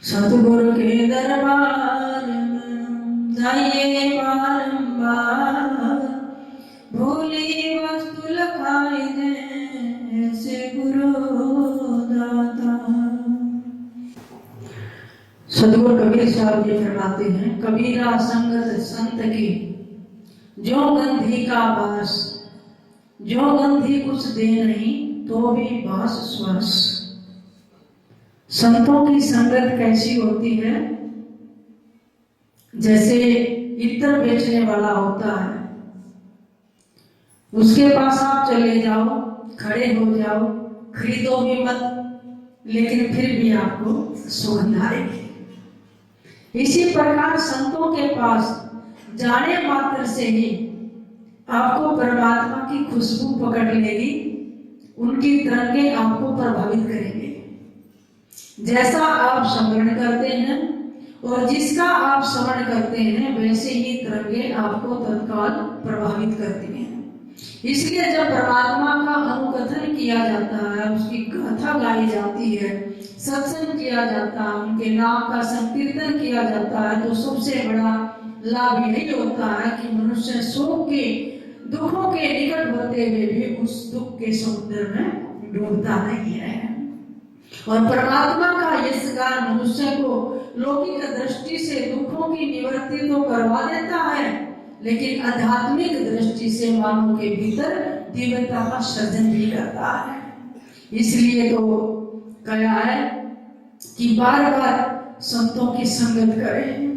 सतगुरु के दरबार में जाइए बारंबार, भोली वस्तु लखाई दे ऐसे गुरु दाता। सतगुरु कबीर साहब जी फरमाते हैं, कबीरा संगत संत की जो गंधी का बास, जो गंधी कुछ दे नहीं तो भी बास श्वास। संतों की संगत कैसी होती है? जैसे इत्र बेचने वाला होता है, उसके पास आप चले जाओ, खड़े हो जाओ, खरीदो भी मत, लेकिन फिर भी आपको सुगंध आएगी। इसी प्रकार संतों के पास जाने मात्र से ही आपको परमात्मा की खुशबू पकड़ लेगी, उनकी तरंगें आपको प्रभावित करेंगे। जैसा आप स्मरण करते हैं और जिसका आप स्मरण करते हैं, वैसे ही तरंगें आपको तत्काल प्रभावित करती हैं। इसलिए जब परमात्मा का अनुकथन किया जाता है, उसकी गाथा गाई जाती है, सत्संग किया जाता है, उनके नाम का संकीर्तन किया जाता है, तो सबसे बड़ा लाभ यही होता है कि मनुष्य शोक के दुखों के निकट होते हुए भी उस दुख के समुद्र में डूबता नहीं है। और परमात्मा का यश गान मनुष्य को लौकिक दृष्टि से दुखों की निवृत्ति तो करवा देता है, लेकिन आध्यात्मिक दृष्टि से मानव के भीतर दिव्यता का सृजन भी करता है। इसलिए तो कहा है कि बार बार संतों की संगत करें।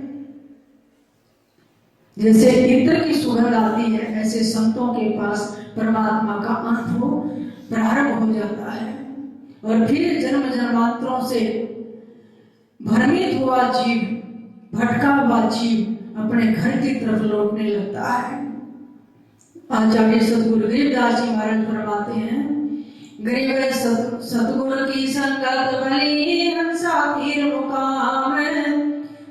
जैसे इत्र की सुगंध आती है, ऐसे संतों के पास परमात्मा का अनुभव प्रारंभ हो जाता है और फिर जन्म जन्मांतरों से भ्रमित हुआ जीव, भटका हुआ जीव अपने घर की तरफ लौटने लगता है। आचार्य सतगुरु गरीबदास जी महाराज फरमाते हैं, गरीब सतगुरु की संगत भली हंसा तीर मुकाम,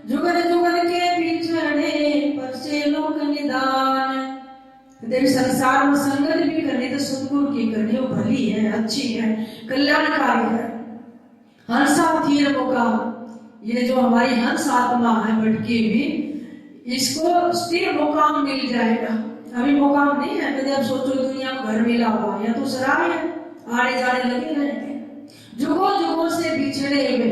जुगल जुगल के पिछड़े पर से लोक निदान। देव संसार में संगत भी करनी तो सतगुरु की करनी, वो भली है, अच्छी है, कल्याणकारी है। हंसा तीर मुकाम, ये जो हमारी हंस आत्मा है भटकी हुई, इसको स्थिर मुकाम मिल जाएगा। अभी मुकाम नहीं है, कभी आप सोचो दुनिया में घर मिला हुआ या तो सराय है, आने जाने लगे रहेंगे। जुगों जुगों से बिछड़े हुए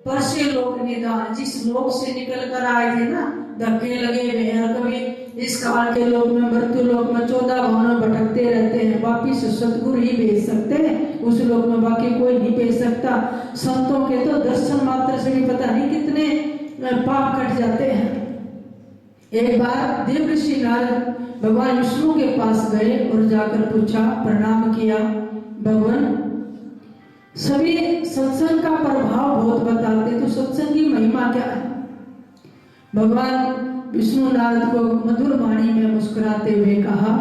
पर से लोक निदान, जिस लोक से निकल कर आए थे ना, धक्के लगे हुए हैं, कभी इस काल के लोक में, मृत्यु लोक में 14 भवन भटकते रहते हैं, वापिस सतगुरु ही भेज सकते हैं उस लोक में, बाकी कोई नहीं भेज सकता। संतों के तो दर्शन मात्र से भी पता नहीं कितने पाप कट जाते हैं। एक बार देव ऋषि नारद भगवान विष्णु के पास गए और जाकर पूछा, प्रणाम किया, भगवान सभी सत्संग का प्रभाव बहुत बताते, तो सत्संग की महिमा क्या है? भगवान विष्णु नारद को मधुर वाणी में मुस्कुराते हुए कहा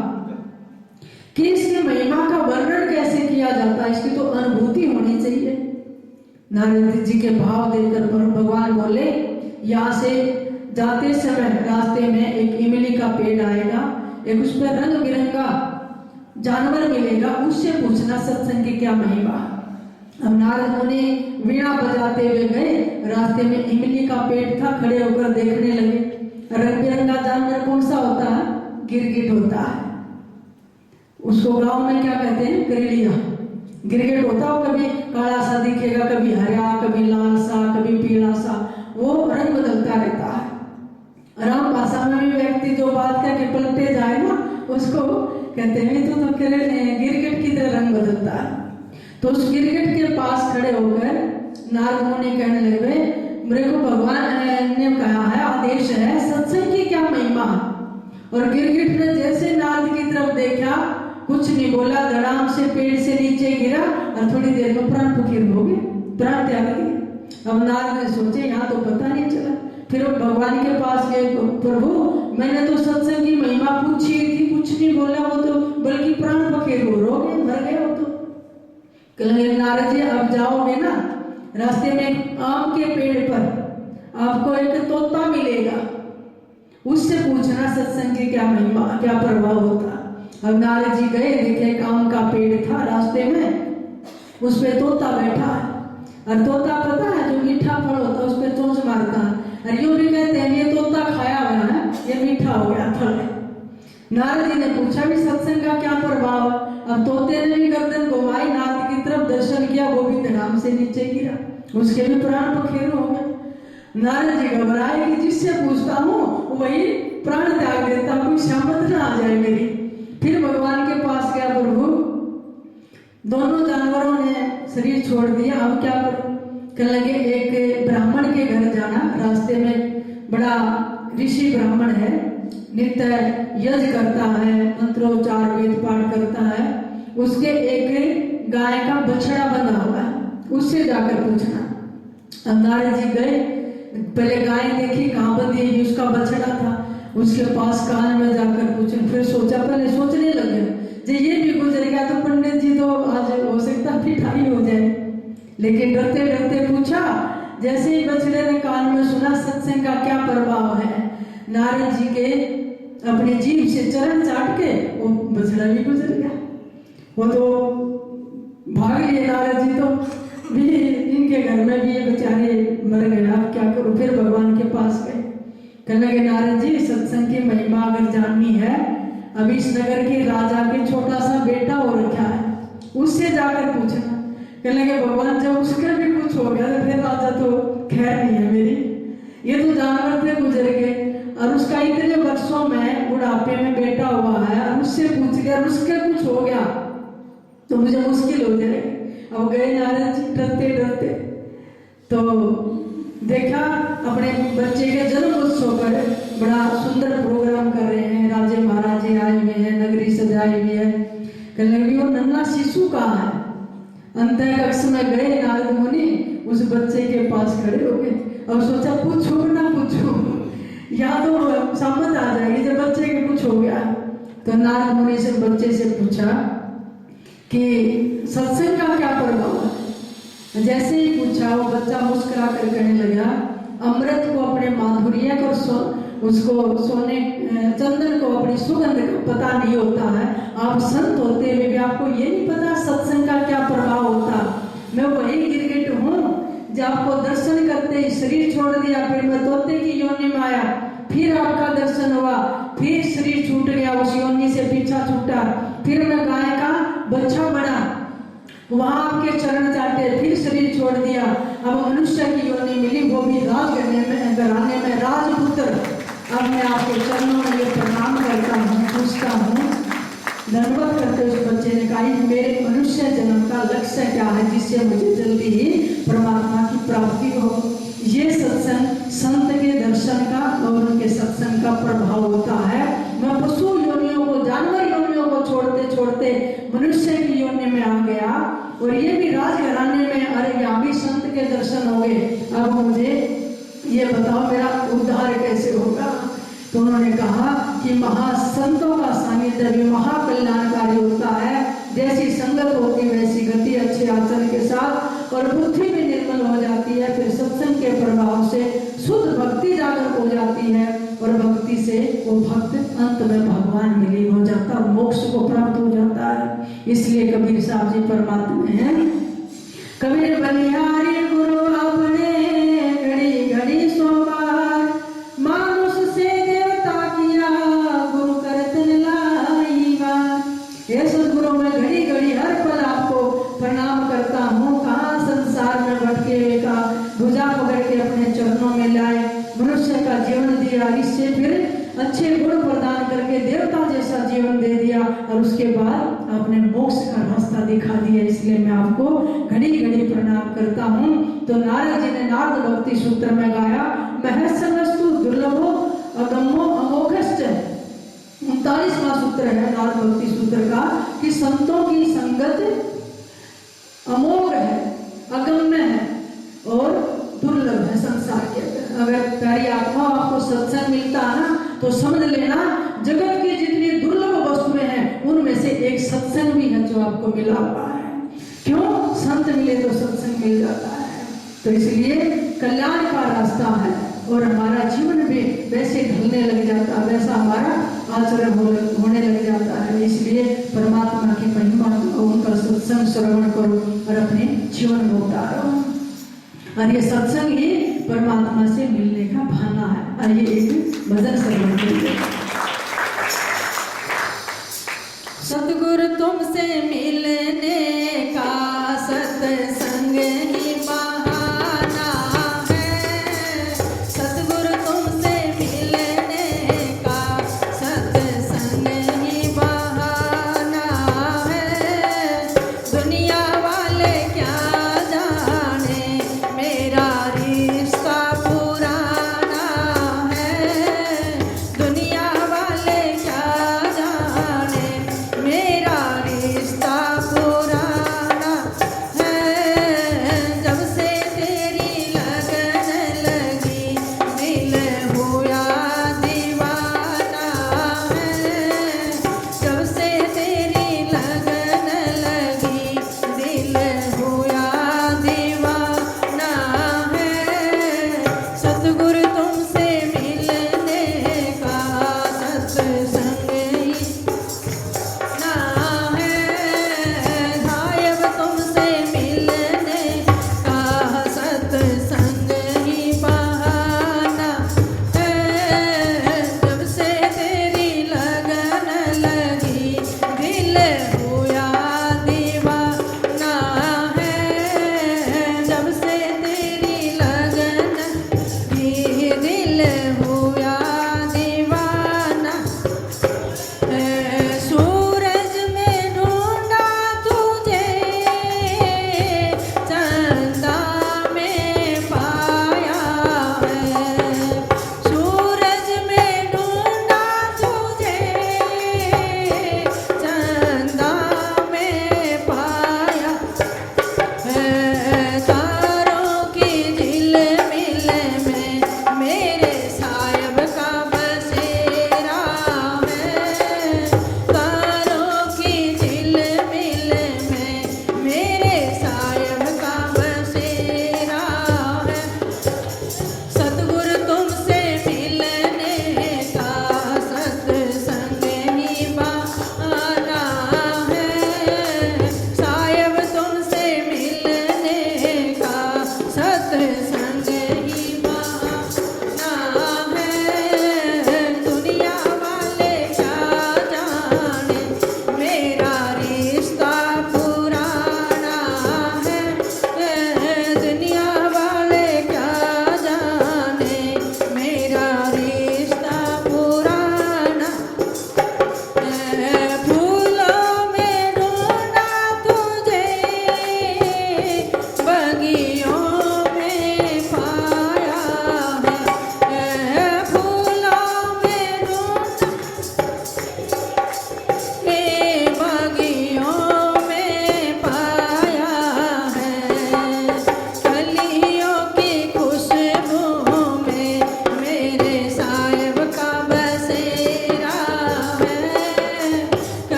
कि इसकी महिमा का वर्णन कैसे किया जाता है, इसकी तो अनुभूति होनी चाहिए। नारद जी के भाव देकर भगवान बोले, यहाँ से जाते समय रास्ते में एक इमली का पेड़ आएगा, एक उस पर रंग बिरंगा जानवर मिलेगा, उससे पूछना सत्संग की क्या महिमा। अब नारद मुनि वीणा बजाते हुए गए, रास्ते में इमली का पेड़ था, खड़े होकर देखने लगे। रंग बिरंगा जानवर कौन सा होता है? गिरगिट होता है। उसको गांव में क्या कहते हैं? करेलिया। गिरगिट होता हो, कभी काला सा दिखेगा, कभी हरा, कभी लाल सा, कभी पीला सा, वो रंग बदलता रहता है। आराम भाषा में भी व्यक्ति जो बात करके पलटे जाए ना, उसको कहते हैं तो गिरगिट की तरह रंग बदलता है। तो उस गिरगिट के पास खड़े होकर नारद मुनि कहने लगे, मेरे को भगवान ने कहा है, आदेश है, सत्संग की क्या महिमा। और गिरगिट ने जैसे नारद की तरफ देखा, कुछ नहीं बोला, धड़ाम से पेड़ से नीचे गिरा और थोड़ी देर में प्राण फकीर हो गए, प्राण त्याग दिए। अब नारद ने सोचे यहाँ तो पता नहीं चला, फिर वो भगवान के पास गए, प्रभु मैंने तो सत्संग की महिमा पूछी थी, कुछ नहीं बोला वो तो, बल्कि प्राण फकीर हो गए, मर गए वो तो। कहेंगे नारद जी अब जाओगे ना, रास्ते में आम के पेड़ पर आपको एक तोता मिलेगा, उससे पूछना सत्संग की क्या महिमा, क्या प्रभाव होता। अब नारद जी गए, देखे एक आम का पेड़ था रास्ते में, उस पे तोता बैठा है, और तोता पता है जो मीठा फल होता है उस पर और यूं भी कहते हैं ये तोता खाया हुआ है, ये मीठा हो गया फल है। नारद जी ने पूछा भी सत्संग का क्या प्रभाव। अब तोते ने भी गर्दन घुमाई, नारद की तरफ दर्शन किया, गोविंद नाम से नीचे गिरा, उसके भी प्राण पखेरु हो गए। नारद जी घबराए कि जिससे पूछता हूँ वही प्राण त्याग देता, कोई शामत ना आ जाए मेरी। फिर भगवान के पास गया, प्रभु दोनों जानवरों ने शरीर छोड़ दिया, अब क्या करूं। कहने लगे एक ब्राह्मण के घर जाना, रास्ते में बड़ा ऋषि ब्राह्मण है, नित्य यज्ञ करता है, मंत्रोच्चार वेद पाठ करता है, उसके एक गाय का बछड़ा बंधा हुआ है, उससे जाकर पूछना। अब नारद जी गए, पहले गाय देखी कहाँ बंधी है, उसका बछड़ा था, उसके पास कान में जाकर पूछे। फिर सोचा, पहले सोचने लगे जो ये भी गुजर गया तो पंडित जी तो आज हो सकता पिटाई हो जाए, लेकिन डरते डरते पूछा। जैसे ही बछड़े ने कान में सुना सत्संग का क्या प्रभाव है, नारद जी के अपने जीभ से चरण चाट के वो बछड़ा भी गुजर गया। वो तो भाग लिए नारद जी, तो भी इनके घर में भी ये बेचारे मर गए, आप क्या करो। फिर भगवान के पास गए, कहने लगे नारद जी सत्संग की महिमा अगर जाननी है, अभी इस नगर के राजा के छोटा सा बेटा हो रखा है, उससे जाकर पूछना। कहने लगे भगवान जब उसका भी कुछ हो गया तो फिर राजा तो खैर नहीं है मेरी, ये तो जानवर थे गुजर गए, और उसका इतने वर्षों में बुढ़ापे में बेटा हुआ है, और उससे पूछ गया उसका कुछ हो गया तो मुझे मुश्किल हो जाएगी। अब गए नारद जी डरते डरते, तो देखा अपने बच्चे के जन्म उत्सव पर बड़ा सुंदर प्रोग्राम कर रहे हैं, राजे महाराजे आए हुए हैं, नगरी सजाई हुई है। कहने लगी वो नन्हा शिशु कहाँ है। अंतः कक्ष में गए नारद मुनि, उस बच्चे के पास खड़े हो गए, और सोचा पूछो ना पूछो, या तो समझ आ जाएगी जब बच्चे के कुछ हो गया। तो नारद मुनि से बच्चे से पूछा कि सत्संग का क्या प्रभाव है। जैसे ही पूछा वो बच्चा मुस्कुरा कर कहने लगा, अमृत को अपने माधुर्य को उसको सोने चंदन को अपनी सुगंध का पता नहीं होता है, आप संत होते हुए भी आपको ये नहीं पता सत्संग का क्या प्रभाव होता। मैं वही गिरगिट हूँ जब आपको दर्शन करते ही शरीर छोड़ दिया, फिर मैं तोते की योनि में आया, फिर आपका दर्शन हुआ, फिर शरीर छूट गया, उस योनि से पीछा छूटा, फिर मैं गाय का बच्चा बना, वहां आपके चरण चाटे, फिर शरीर छोड़ दिया, अब मनुष्य की योनि मिली, वो भी घराने में राजपुत्र। अब मैं आपके चरणों में ये प्रणाम करता हूँ, पूछता हूँ, धन्यवाद करते उस बच्चे ने कहा मेरे मनुष्य जन्म का लक्ष्य क्या है जिससे मुझे जल्दी ही परमात्मा की प्राप्ति हो। ये सत्संग संत के दर्शन का और उनके सत्संग का प्रभाव होता है। मैं पशु योनियों को, जानवर योनियों को छोड़ते छोड़ते मनुष्य की योनि में आ गया, और ये भी राजघराने में, अरे यहाँ भी संत के दर्शन हो गए, अब मुझे ये बताओ मेरा उद्धार कैसे होगा। तो उन्होंने कहा कि महासंतों का सानिध्य भी महाकल्याणकारी होता है, जैसी संगत होती वैसी गति अच्छे आचरण के साथ, और बुद्धि भी निर्मल हो जाती है। फिर सत्संग के प्रभाव से शुद्ध भक्ति जागृत हो जाती है, और भक्ति से वो भक्त अंत में भगवान में लीन हो जाता है, मोक्ष को प्राप्त हो जाता है। इसलिए कबीर साहब जी परमात्मा हैं, कबीर बलिहारी गुरु अपने घड़ी घड़ी सोमार, मानुष से देवता किया गुरु करतन लाई बार। हे सदगुरु मैं घड़ी घड़ी हर पल आपको प्रणाम करता हूँ, कहाँ संसार में भटके हुए का भुजा पकड़ के अपने चरणों में लाए, मनुष्य का जीवन दिया, इससे फिर अच्छे गुण प्रदान करके देवता जैसा जीवन दे दिया, और उसके बाद आपने मोक्ष का रास्ता दिखा दिया। इसलिए मैं आपको घड़ी घड़ी प्रणाम करता हूँ। तो नारद जी ने नारद भक्ति सूत्र में गाया, महस्समस्तु दुर्लभो अगम्यो अमोघश्च। 39वां सूत्र है नारद भक्ति सूत्र का, कि संतों की संगत अमोघ है, अगम्य है और दुर्लभ है संसार के अंदर। अगर प्यारी आत्मा आपको सत्संग मिलता है ना, तो समझ लेना जगत की जितनी दुर्लभ वस्तुएं हैं उनमें से एक सत्संग भी है जो आपको मिला हुआ है। क्यों? संत मिले तो सत्संग मिल जाता है। तो इसलिए कल्याण का रास्ता है, और हमारा जीवन भी वैसे ढलने लग जाता है, वैसा हमारा आचरण होने लग जाता है। इसलिए परमात्मा की महिमा और उनका सत्संग श्रवण करो और अपने जीवन में उतारो, और ये सत्संग ही परमात्मा से मिलने का आइए एक भजन श्रवण करिए। सतगुरु तुमसे मिलने का सत्संग ही बहाना है, सतगुरु तुमसे मिलने का सत्संग ही बहाना है। दुनिया वाले क्या जाने मेरा रिश्ता पुराना है, दुनिया वाले क्या जाने मेरा रिश्ता पुराना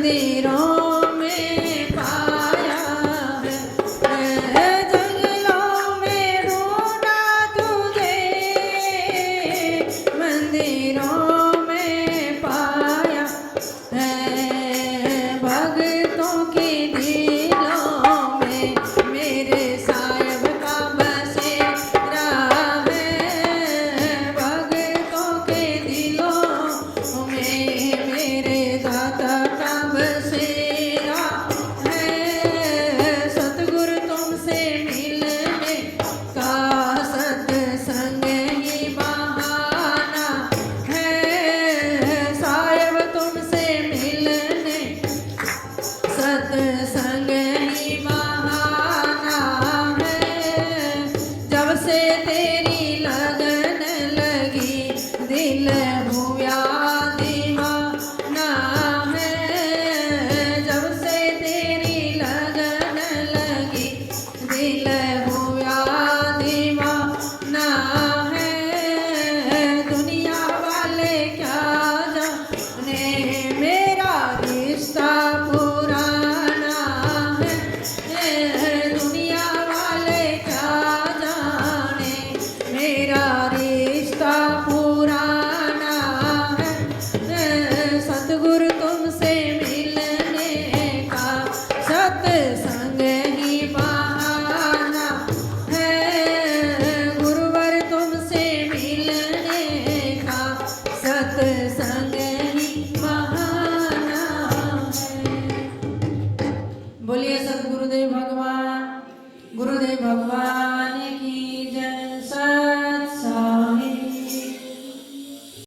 मंदिरों में पाया है, जंगलों में ढूंढा तुझे, मंदिरों में पाया है, भक्तों के दिलों में मेरे साहिब का बसेरा है, भक्तों के दिलों में मेरे दाता का बसेरा है, सतगुरु तुमसे मिलने का सत्संग ही बहाना है, साहिब तुमसे मिलने सत्संग ही बहाना है, जब से तेरी लगन लगी दिल हुआ दीवाना है, जब से तेरी लगन लगी दिल हुआ दीवाना है, दुनिया वाले क्या जाने मेरा रिश्ता पुराना है, दुनिया वाले क्या जाने मेरा रिश्ता पुराना है, सतगुरु तुमसे मिलने का सत्संग ही बहाना है, गुरुवर तुमसे मिलने का सत्संग ही बहाना है। बोलिए सतगुरुदेव भगवान, गुरुदेव भगवान